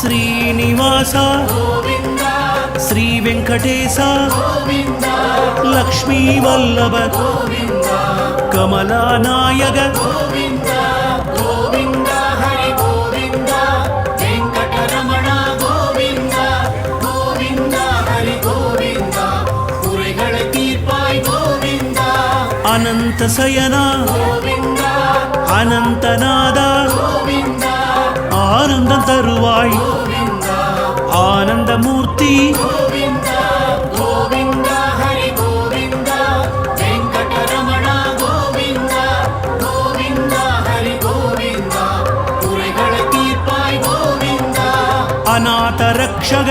శ్రీనివాస గోవింద శ్రీ వెంకటేశ గోవింద లక్ష్మీ వల్లభ గోవింద కమలానాయక గోవింద గోవింద హరి గోవింద వెంకటరమణ గోవింద గోవింద హరి గోవింద குறைகள் தீர்ப்பாய் கோவிந்த అనంత శయన கோவிந்த అనంతనాద கோவிந்த ஆனந்தம் தருவாய் கோவிந்த ஆனந்தமூர்த்தி கோவிந்த கோவிந்த ஹரி கோவிந்த வெங்கடரமண கோவிந்த கோவிந்த ஹரி கோவிந்த குறைகள் தீர்ப்பாய் கோவிந்த அநாத ரக்ஷக